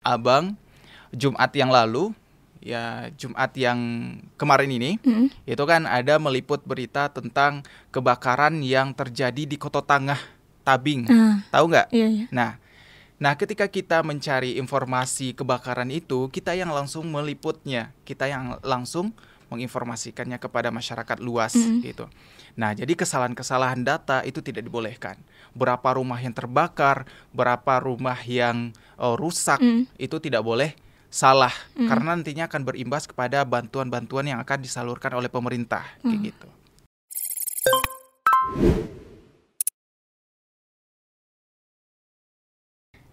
Abang Jumat yang lalu, ya Jumat yang kemarin ini, itu kan ada meliput berita tentang kebakaran yang terjadi di Koto Tangah, Tabing. Tahu nggak? Iya. Nah, ketika kita mencari informasi kebakaran itu, kita yang langsung meliputnya, kita yang langsung menginformasikannya kepada masyarakat luas gitu. Nah, jadi kesalahan-kesalahan data itu tidak dibolehkan. Berapa rumah yang terbakar, berapa rumah yang rusak, itu tidak boleh salah, karena nantinya akan berimbas kepada bantuan-bantuan yang akan disalurkan oleh pemerintah, kayak gitu.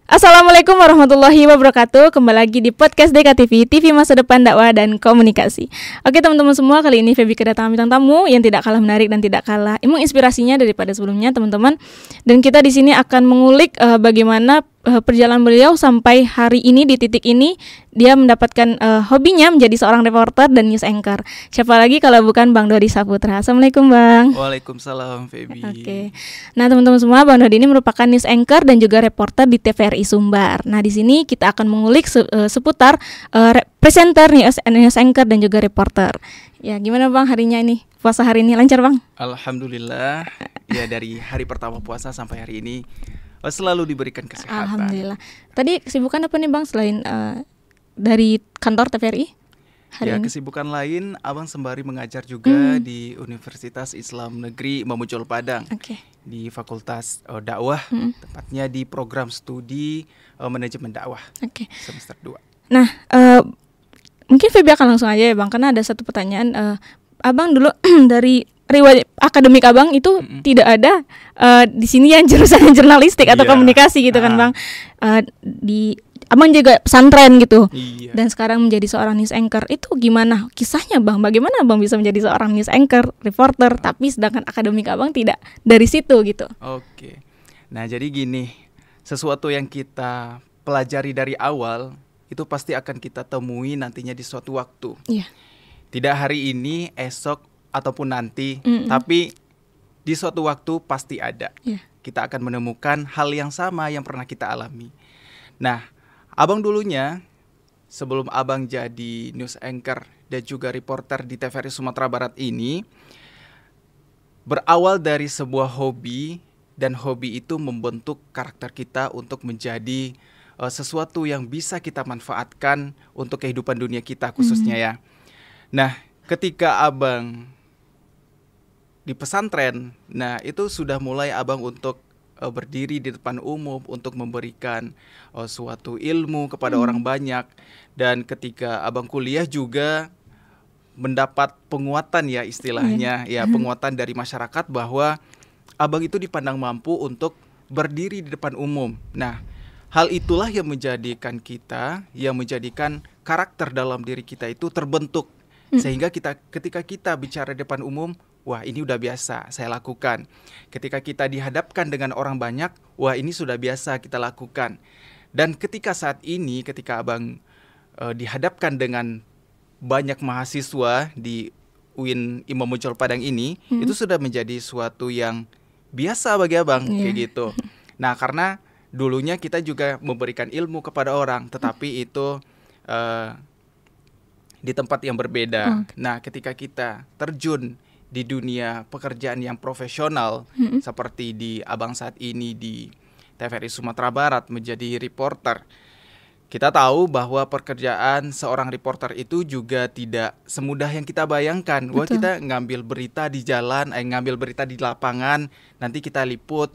Assalamualaikum warahmatullahi wabarakatuh. Kembali lagi di podcast DKTV, TV Masa Depan Dakwah dan Komunikasi. Oke teman-teman semua, kali ini Feby kedatangan bintang tamu yang tidak kalah menarik dan tidak kalah menginspirasinya daripada sebelumnya teman-teman. Dan kita di sini akan mengulik bagaimana perjalanan beliau sampai hari ini di titik ini. Dia mendapatkan hobinya menjadi seorang reporter dan news anchor. Siapa lagi kalau bukan Bang Dodi Saputra. Assalamualaikum Bang. Waalaikumsalam Feby. Oke. Nah teman-teman semua, Bang Dodi ini merupakan news anchor dan juga reporter di TVRI Sumbar. Nah di sini kita akan mengulik seputar presenter, news anchor dan juga reporter. Ya gimana Bang harinya ini? Puasa hari ini lancar Bang? Alhamdulillah. Ya dari hari pertama puasa sampai hari ini selalu diberikan kesehatan. Alhamdulillah. Tadi kesibukan apa nih Bang selain dari kantor TVRI hari ini? Kesibukan lain, Abang sembari mengajar juga di Universitas Islam Negeri Imam Bonjol Padang. Di Fakultas Dakwah, tepatnya di program studi Manajemen Dakwah semester 2. Nah, mungkin Feby akan langsung aja ya Bang, karena ada satu pertanyaan. Abang dulu dari riwayat akademik Abang itu tidak ada di sini yang jurusan jurnalistik atau komunikasi gitu kan Bang. Di Abang juga pesantren gitu. Dan sekarang menjadi seorang news anchor. Itu gimana kisahnya Bang? Bagaimana Abang bisa menjadi seorang news anchor, reporter, tapi sedangkan akademik Abang tidak dari situ gitu? Oke. Nah, jadi gini, sesuatu yang kita pelajari dari awal itu pasti akan kita temui nantinya di suatu waktu. Tidak hari ini, esok ataupun nanti, tapi di suatu waktu pasti ada. Kita akan menemukan hal yang sama yang pernah kita alami. Nah, Abang dulunya sebelum Abang jadi news anchor dan juga reporter di TVRI Sumatera Barat ini berawal dari sebuah hobi, dan hobi itu membentuk karakter kita untuk menjadi sesuatu yang bisa kita manfaatkan untuk kehidupan dunia kita khususnya ya. Nah, ketika Abang di pesantren, nah itu sudah mulai Abang untuk berdiri di depan umum untuk memberikan suatu ilmu kepada orang banyak. Dan ketika Abang kuliah juga mendapat penguatan ya istilahnya, ya penguatan dari masyarakat bahwa Abang itu dipandang mampu untuk berdiri di depan umum. Nah, hal itulah yang menjadikan kita, yang menjadikan karakter dalam diri kita itu terbentuk. Sehingga ketika kita bicara di depan umum, wah ini udah biasa saya lakukan. Ketika kita dihadapkan dengan orang banyak, wah ini sudah biasa kita lakukan. Dan ketika saat ini, ketika Abang dihadapkan dengan banyak mahasiswa di UIN Imam Bonjol Padang ini, itu sudah menjadi suatu yang biasa bagi Abang, kayak gitu. Nah, karena dulunya kita juga memberikan ilmu kepada orang, tetapi itu di tempat yang berbeda. Nah, ketika kita terjun di dunia pekerjaan yang profesional, seperti di Abang saat ini di TVRI Sumatera Barat menjadi reporter, kita tahu bahwa pekerjaan seorang reporter itu juga tidak semudah yang kita bayangkan. Wah, kita ngambil berita di jalan, ngambil berita di lapangan, nanti kita liput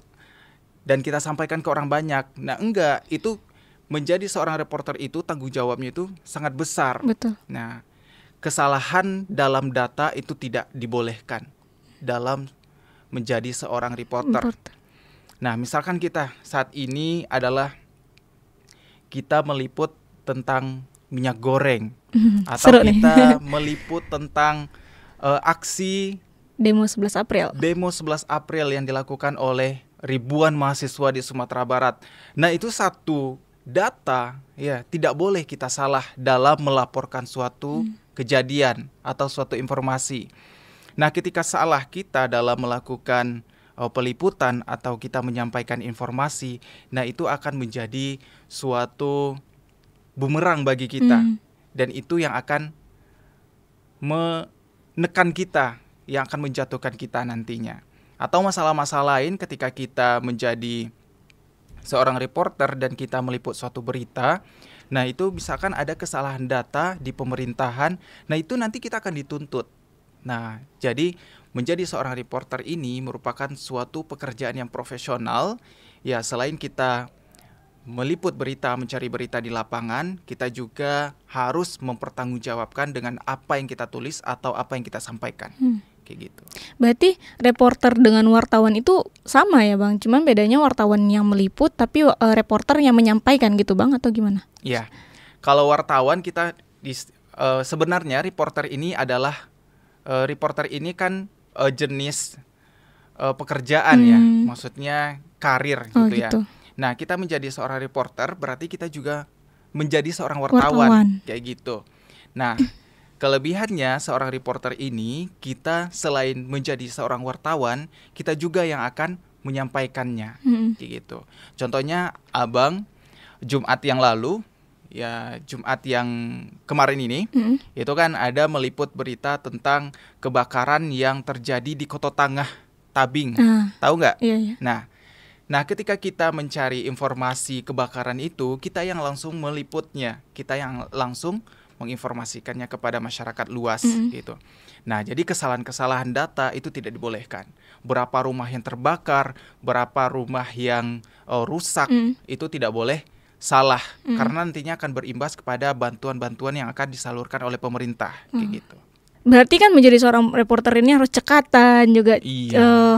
dan kita sampaikan ke orang banyak. Nah, enggak, itu menjadi seorang reporter itu tanggung jawabnya itu sangat besar. Nah, kesalahan dalam data itu tidak dibolehkan dalam menjadi seorang reporter. Nah, misalkan kita saat ini adalah kita meliput tentang minyak goreng, atau kita meliput tentang aksi Demo 11 April. Demo 11 April yang dilakukan oleh ribuan mahasiswa di Sumatera Barat. Nah, itu satu data, ya, tidak boleh kita salah dalam melaporkan suatu kejadian atau suatu informasi. Nah, ketika salah kita dalam melakukan peliputan atau kita menyampaikan informasi, nah itu akan menjadi suatu bumerang bagi kita. Dan itu yang akan menekan kita, yang akan menjatuhkan kita nantinya. Atau masalah-masalah lain ketika kita menjadi seorang reporter dan kita meliput suatu berita. Nah itu misalkan ada kesalahan data di pemerintahan, nah itu nanti kita akan dituntut. Nah jadi menjadi seorang reporter ini merupakan suatu pekerjaan yang profesional. Ya selain kita meliput berita, mencari berita di lapangan, kita juga harus mempertanggungjawabkan dengan apa yang kita tulis atau apa yang kita sampaikan. Kayak gitu. Berarti reporter dengan wartawan itu sama ya Bang? Cuman bedanya wartawan yang meliput tapi reporter yang menyampaikan gitu Bang, atau gimana? Ya, kalau wartawan kita sebenarnya reporter ini adalah reporter ini kan jenis pekerjaan ya, maksudnya karir gitu ya. Nah, kita menjadi seorang reporter berarti kita juga menjadi seorang wartawan. Kayak gitu. Nah, kelebihannya seorang reporter ini, kita selain menjadi seorang wartawan, kita juga yang akan menyampaikannya. Kayak gitu. Contohnya Abang Jumat yang lalu, ya Jumat yang kemarin ini, itu kan ada meliput berita tentang kebakaran yang terjadi di Koto Tangah, Tabing. Tahu nggak? Iya. Nah, ketika kita mencari informasi kebakaran itu, kita yang langsung meliputnya, kita yang langsung menginformasikannya kepada masyarakat luas gitu. Nah, jadi kesalahan-kesalahan data itu tidak dibolehkan. Berapa rumah yang terbakar, berapa rumah yang rusak, itu tidak boleh salah, karena nantinya akan berimbas kepada bantuan-bantuan yang akan disalurkan oleh pemerintah, kayak gitu. Berarti kan menjadi seorang reporter ini harus cekatan juga,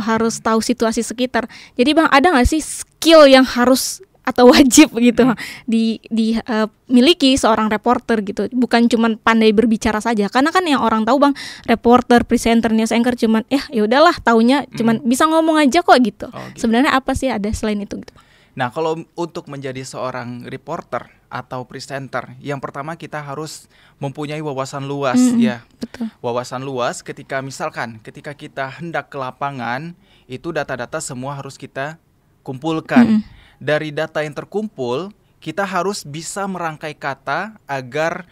harus tahu situasi sekitar. Jadi Bang, ada nggak sih skill yang harus atau wajib gitu dimiliki seorang reporter gitu? Bukan cuma pandai berbicara saja, karena kan yang orang tahu Bang, reporter, presenter, news anchor cuman ya udahlah taunya cuman bisa ngomong aja kok gitu. Sebenarnya apa sih ada selain itu gitu? Nah, kalau untuk menjadi seorang reporter atau presenter, yang pertama kita harus mempunyai wawasan luas ya. Betul. Wawasan luas ketika kita hendak ke lapangan, itu data-data semua harus kita kumpulkan. Dari data yang terkumpul, kita harus bisa merangkai kata agar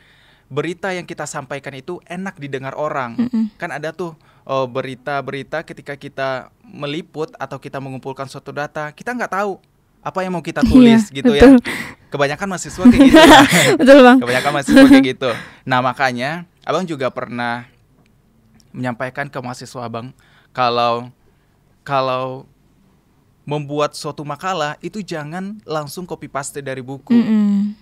berita yang kita sampaikan itu enak didengar orang. Kan ada tuh berita-berita ketika kita meliput atau kita mengumpulkan suatu data, kita nggak tahu apa yang mau kita tulis gitu betul. Ya. Kebanyakan mahasiswa kayak gitu ya. Betul Bang. Kebanyakan mahasiswa kayak gitu. Nah makanya Abang juga pernah menyampaikan ke mahasiswa Abang kalau membuat suatu makalah itu jangan langsung copy paste dari buku.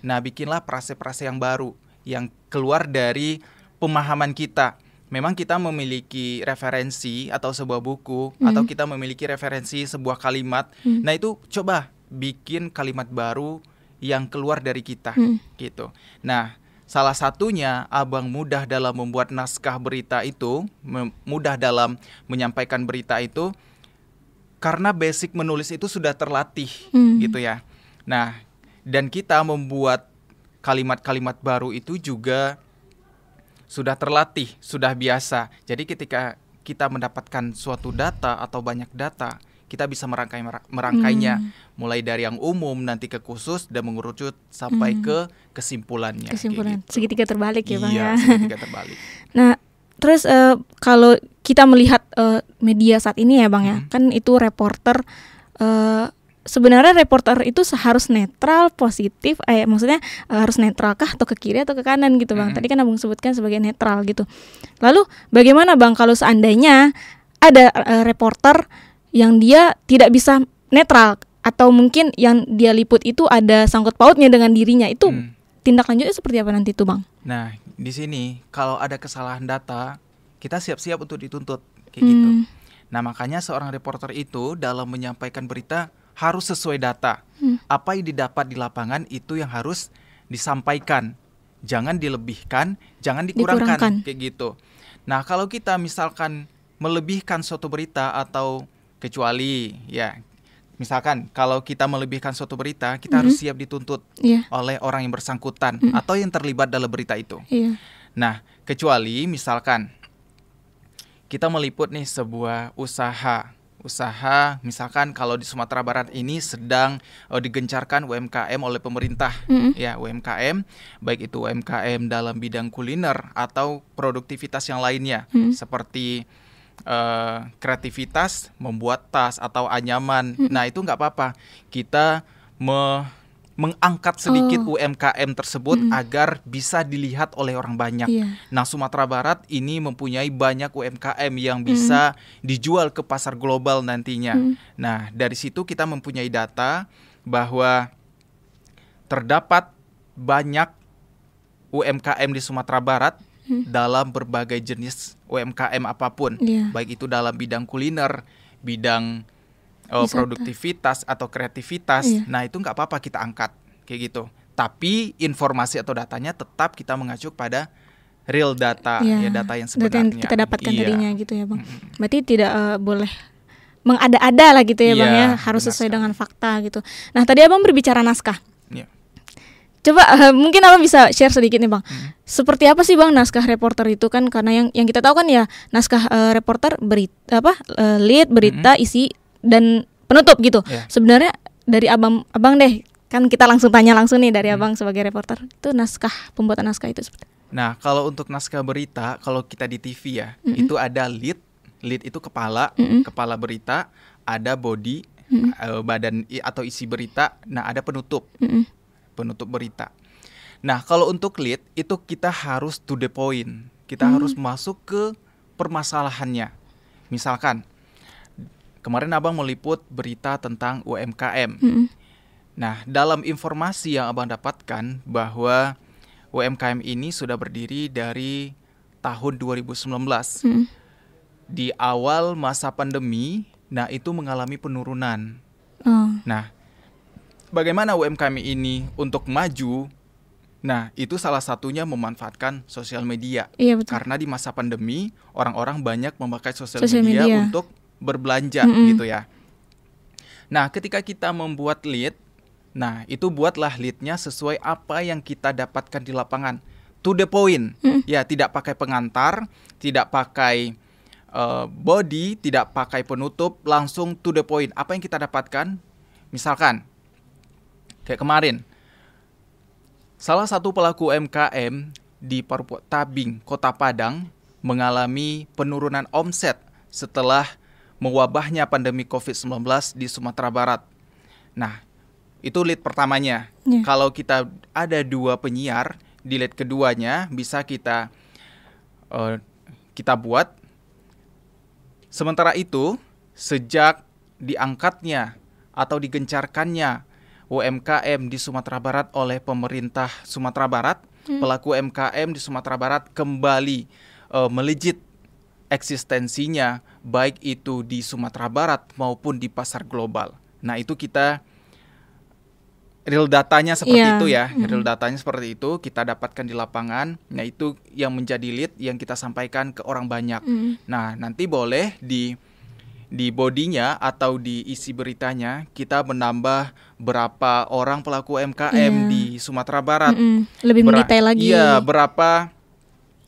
Nah bikinlah prase-prase yang baru, yang keluar dari pemahaman kita. Memang kita memiliki referensi atau sebuah buku, atau kita memiliki referensi sebuah kalimat. Nah itu coba bikin kalimat baru yang keluar dari kita gitu. Nah salah satunya Abang mudah dalam membuat naskah berita itu, mudah dalam menyampaikan berita itu, karena basic menulis itu sudah terlatih gitu ya. Nah dan kita membuat kalimat-kalimat baru itu juga sudah terlatih, sudah biasa. Jadi ketika kita mendapatkan suatu data atau banyak data, kita bisa merangkainya mulai dari yang umum nanti ke khusus dan mengerucut sampai ke kesimpulannya. Kesimpulan gitu. Segitiga terbalik ya Bang ya. Segitiga terbalik. Nah, terus kalau kita melihat media saat ini ya Bang ya, kan itu reporter sebenarnya reporter itu harus netral, positif, maksudnya harus netral kah atau ke kiri atau ke kanan gitu Bang. Tadi kan Abang sebutkan sebagai netral gitu. Lalu bagaimana Bang kalau seandainya ada reporter yang dia tidak bisa netral, atau mungkin yang dia liput itu ada sangkut pautnya dengan dirinya, itu tindak lanjutnya seperti apa nanti tuh Bang? Nah di sini kalau ada kesalahan data, kita siap-siap untuk dituntut kayak gitu. Nah makanya seorang reporter itu dalam menyampaikan berita harus sesuai data. Apa yang didapat di lapangan itu yang harus disampaikan. Jangan dilebihkan, jangan dikurangkan. Kayak gitu. Nah kalau kita misalkan melebihkan suatu berita, atau kecuali ya misalkan kalau kita melebihkan suatu berita, kita harus siap dituntut oleh orang yang bersangkutan atau yang terlibat dalam berita itu. Nah kecuali misalkan kita meliput nih sebuah usaha Usaha, misalkan kalau di Sumatera Barat ini sedang digencarkan UMKM oleh pemerintah, ya UMKM, baik itu UMKM dalam bidang kuliner atau produktivitas yang lainnya, seperti kreativitas membuat tas atau anyaman. Nah itu nggak apa-apa, kita mengangkat sedikit UMKM tersebut agar bisa dilihat oleh orang banyak. Nah, Sumatera Barat ini mempunyai banyak UMKM yang bisa dijual ke pasar global nantinya. Nah, dari situ kita mempunyai data bahwa terdapat banyak UMKM di Sumatera Barat dalam berbagai jenis UMKM apapun, baik itu dalam bidang kuliner, bidang produktivitas atau kreativitas. Nah itu nggak apa-apa kita angkat kayak gitu. Tapi informasi atau datanya tetap kita mengacu pada real data, ya data yang sebenarnya. Data yang kita dapatkan tadinya gitu ya Bang. Berarti tidak boleh mengada-ada lah gitu ya Bang ya. Harus sesuai dengan fakta gitu. Nah tadi Abang berbicara naskah. Coba mungkin Abang bisa share sedikit nih Bang. Seperti apa sih Bang naskah reporter itu kan, karena yang kita tahu kan ya naskah reporter berita lead, berita, isi dan penutup gitu. Sebenarnya dari abang deh, kan kita langsung tanya langsung nih dari Abang sebagai reporter. Itu pembuatan naskah itu seperti. Nah, kalau untuk naskah berita, kalau kita di TV ya, itu ada lead itu kepala berita, ada body, badan atau isi berita, nah ada penutup berita. Nah, kalau untuk lead itu kita harus to the point. Kita harus masuk ke permasalahannya. Misalkan kemarin Abang meliput berita tentang UMKM. Nah, dalam informasi yang Abang dapatkan bahwa UMKM ini sudah berdiri dari tahun 2019. Di awal masa pandemi, nah itu mengalami penurunan. Nah, bagaimana UMKM ini untuk maju? Nah, itu salah satunya memanfaatkan sosial media. Karena di masa pandemi, orang-orang banyak memakai sosial media untuk berbelanja gitu ya. Nah, ketika kita membuat lead, nah itu buatlah leadnya sesuai apa yang kita dapatkan di lapangan, to the point. Ya, tidak pakai pengantar, tidak pakai body, tidak pakai penutup, langsung to the point. Apa yang kita dapatkan? Misalkan kayak kemarin, salah satu pelaku UMKM di Parupuk Tabing, Kota Padang mengalami penurunan omset setelah mewabahnya pandemi COVID-19 di Sumatera Barat. Nah, itu lead pertamanya. Kalau kita ada 2 penyiar, di lead keduanya bisa kita buat. Sementara itu, sejak diangkatnya atau digencarkannya UMKM di Sumatera Barat oleh pemerintah Sumatera Barat, pelaku UMKM di Sumatera Barat kembali melejit eksistensinya, baik itu di Sumatera Barat maupun di pasar global. Nah, itu kita real datanya seperti itu ya. Real datanya seperti itu kita dapatkan di lapangan. Nah, itu yang menjadi lead yang kita sampaikan ke orang banyak. Nah, nanti boleh di bodinya atau di isi beritanya kita menambah berapa orang pelaku UMKM di Sumatera Barat. Lebih mendetail lagi. Iya, berapa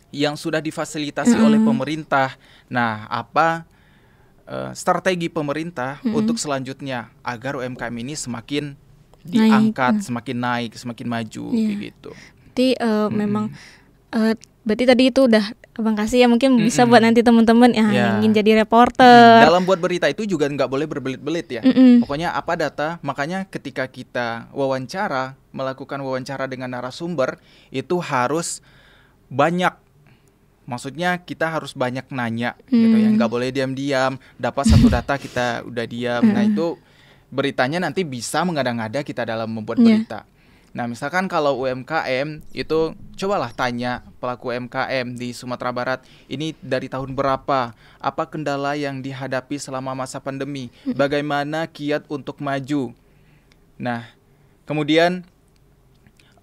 yang sudah difasilitasi oleh pemerintah. Nah, apa strategi pemerintah untuk selanjutnya agar UMKM ini semakin diangkat, semakin naik, semakin maju gitu. Berarti memang berarti tadi itu udah Abang kasih ya, mungkin bisa buat nanti teman-teman yang ingin jadi reporter. Dalam buat berita itu juga nggak boleh berbelit-belit ya. Pokoknya apa data, makanya ketika kita melakukan wawancara dengan narasumber itu harus banyak. Maksudnya kita harus banyak nanya gitu ya, nggak boleh diam-diam. Dapat satu data kita udah diam. Nah itu beritanya nanti bisa mengada-ngada kita dalam membuat berita. Nah misalkan kalau UMKM itu cobalah tanya pelaku UMKM di Sumatera Barat, ini dari tahun berapa, apa kendala yang dihadapi selama masa pandemi, bagaimana kiat untuk maju. Nah kemudian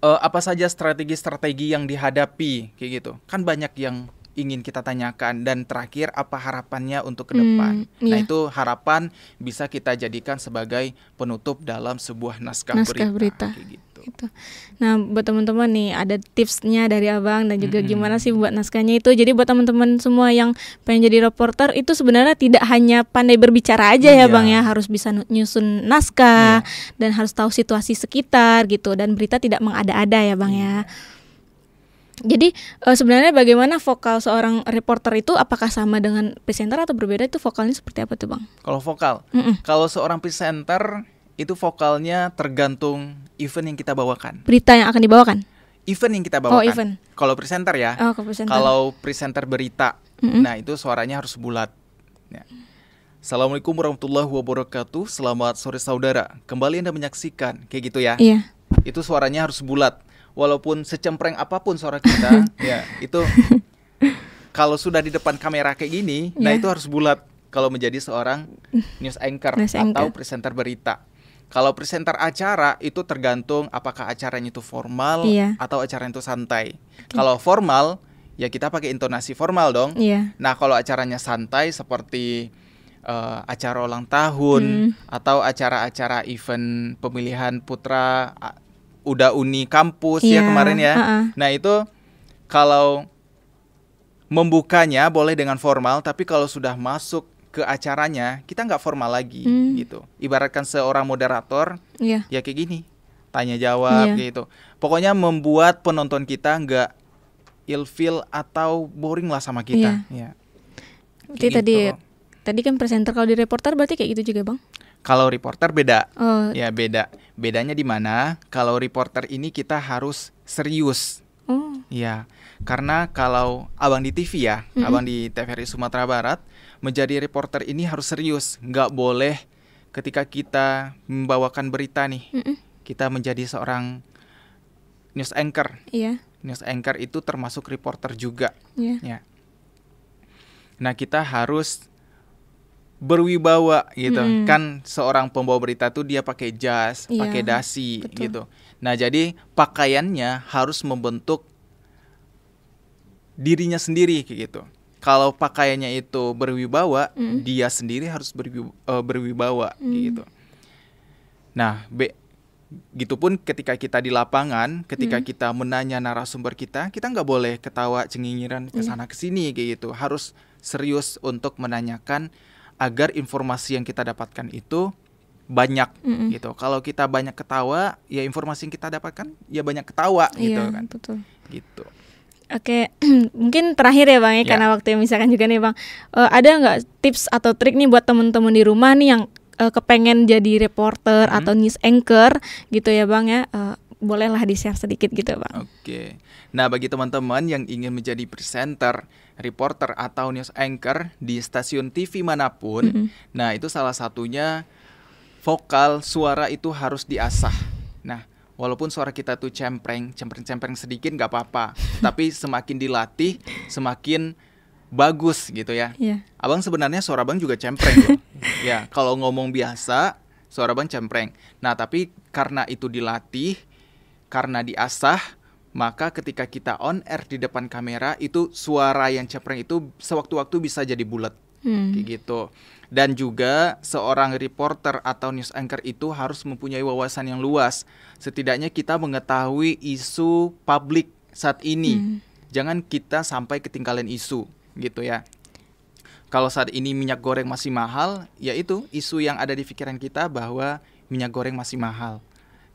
apa saja strategi-strategi yang dihadapi kayak gitu. Kan banyak yang ingin kita tanyakan, dan terakhir apa harapannya untuk ke depan. Nah, itu harapan bisa kita jadikan sebagai penutup dalam sebuah naskah berita. Kayak gitu. Nah, buat teman-teman nih ada tipsnya dari Abang dan juga gimana sih buat naskahnya itu. Jadi buat teman-teman semua yang pengen jadi reporter itu sebenarnya tidak hanya pandai berbicara aja ya Bang ya, harus bisa nyusun naskah dan harus tahu situasi sekitar gitu, dan berita tidak mengada-ada ya Bang ya. Jadi sebenarnya bagaimana vokal seorang reporter itu, apakah sama dengan presenter atau berbeda? Itu vokalnya seperti apa tuh Bang? Kalau vokal, kalau seorang presenter itu vokalnya tergantung event yang kita bawakan. Berita yang akan dibawakan? Event yang kita bawakan. Event. Kalau presenter ya. Kalau presenter berita, nah itu suaranya harus bulat. Ya. Assalamualaikum warahmatullahi wabarakatuh. Selamat sore saudara. Kembali Anda menyaksikan, kayak gitu ya. Iya. Itu suaranya harus bulat. Walaupun secempreng apapun suara kita, ya itu kalau sudah di depan kamera kayak gini, nah itu harus bulat kalau menjadi seorang news anchor atau presenter berita. Kalau presenter acara itu tergantung apakah acaranya itu formal atau acaranya itu santai. Kalau formal, ya kita pakai intonasi formal dong. Nah, kalau acaranya santai seperti acara ulang tahun atau acara-acara event pemilihan putra udah uni kampus ya kemarin ya. Nah itu kalau membukanya boleh dengan formal, tapi kalau sudah masuk ke acaranya kita nggak formal lagi gitu. Ibaratkan seorang moderator ya kayak gini, tanya jawab gitu. Pokoknya membuat penonton kita nggak ilfeel atau boring lah sama kita. Berarti tadi kan presenter, kalau di reporter berarti kayak gitu juga Bang? Kalau reporter beda, ya beda. Bedanya di mana? Kalau reporter ini kita harus serius, ya. Karena kalau abang di TV ya, abang di TVRI Sumatera Barat, menjadi reporter ini harus serius. Nggak boleh ketika kita membawakan berita nih, kita menjadi seorang news anchor. News anchor itu termasuk reporter juga. Ya. Nah kita harus berwibawa gitu. Kan seorang pembawa berita tuh dia pakai jas, pakai dasi gitu. Nah, jadi pakaiannya harus membentuk dirinya sendiri kayak gitu. Kalau pakaiannya itu berwibawa, dia sendiri harus berwibawa kayak gitu. Nah, gitupun ketika kita di lapangan, ketika kita menanya narasumber kita nggak boleh ketawa cengingiran kesana kesini kayak gitu. Harus serius untuk menanyakan agar informasi yang kita dapatkan itu banyak gitu. Kalau kita banyak ketawa, ya informasi yang kita dapatkan ya banyak ketawa gitu kan. Betul. Gitu. Oke, mungkin terakhir ya Bang ya, karena waktu yang misalkan juga nih Bang. Ada nggak tips atau trik nih buat teman-teman di rumah nih yang kepengen jadi reporter atau news anchor gitu ya Bang ya? Bolehlah di-share sedikit gitu Bang. Oke. Nah, bagi teman-teman yang ingin menjadi presenter, reporter atau news anchor di stasiun TV manapun, nah itu salah satunya vokal suara itu harus diasah. Nah, walaupun suara kita tuh cempreng sedikit nggak apa-apa, tapi semakin dilatih semakin bagus gitu ya. Abang sebenarnya suara abang juga cempreng loh. Ya, kalau ngomong biasa suara abang cempreng. Nah, tapi karena itu dilatih, karena diasah, maka ketika kita on air di depan kamera itu suara yang cempreng itu sewaktu-waktu bisa jadi bulat kayak gitu. Dan juga seorang reporter atau news anchor itu harus mempunyai wawasan yang luas. Setidaknya kita mengetahui isu publik saat ini. Jangan kita sampai ketinggalan isu gitu ya. Kalau saat ini minyak goreng masih mahal, ya itu isu yang ada di pikiran kita bahwa minyak goreng masih mahal.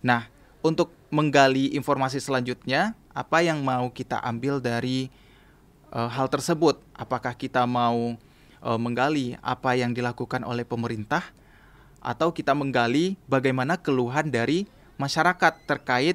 Nah, untuk menggali informasi selanjutnya, apa yang mau kita ambil dari hal tersebut? Apakah kita mau menggali apa yang dilakukan oleh pemerintah, atau kita menggali bagaimana keluhan dari masyarakat terkait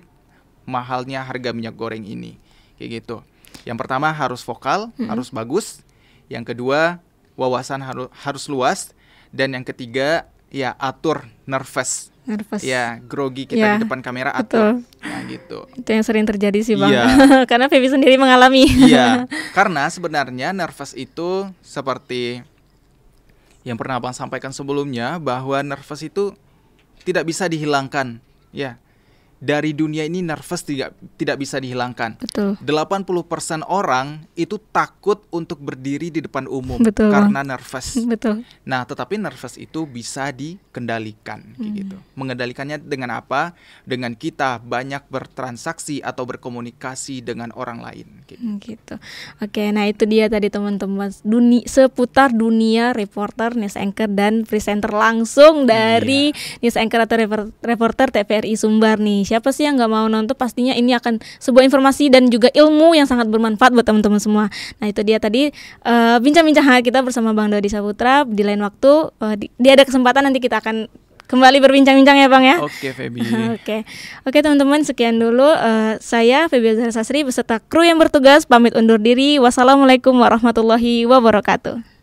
mahalnya harga minyak goreng ini, kayak gitu. Yang pertama harus vokal, harus bagus. Yang kedua wawasan harus luas, dan yang ketiga ya atur nervous. Ya, grogi kita di depan kamera atur. Nah, gitu. Itu yang sering terjadi sih Bang. Karena Feby sendiri mengalami. Iya, karena sebenarnya nervous itu seperti yang pernah Abang sampaikan sebelumnya, bahwa nervous itu tidak bisa dihilangkan. Ya, dari dunia ini nervous tidak bisa dihilangkan. Betul. 80% orang itu takut untuk berdiri di depan umum. Betul, karena nervous. Betul. Nah, tetapi nervous itu bisa dikendalikan gitu. Mengendalikannya dengan apa? Dengan kita banyak bertransaksi atau berkomunikasi dengan orang lain gitu. Oke, nah itu dia tadi teman-teman, seputar dunia reporter, news anchor dan presenter langsung dari news anchor atau reporter TVRI Sumbar nih. Siapa sih yang nggak mau nonton? Pastinya ini akan sebuah informasi dan juga ilmu yang sangat bermanfaat buat teman-teman semua. Nah itu dia tadi bincang-bincang kita bersama Bang Dodi Saputra. Di lain waktu dia ada kesempatan nanti kita akan kembali berbincang-bincang ya Bang ya. Oke Feby. Oke teman-teman, sekian dulu saya Feby Azhar Sasri beserta kru yang bertugas pamit undur diri. Wassalamualaikum warahmatullahi wabarakatuh.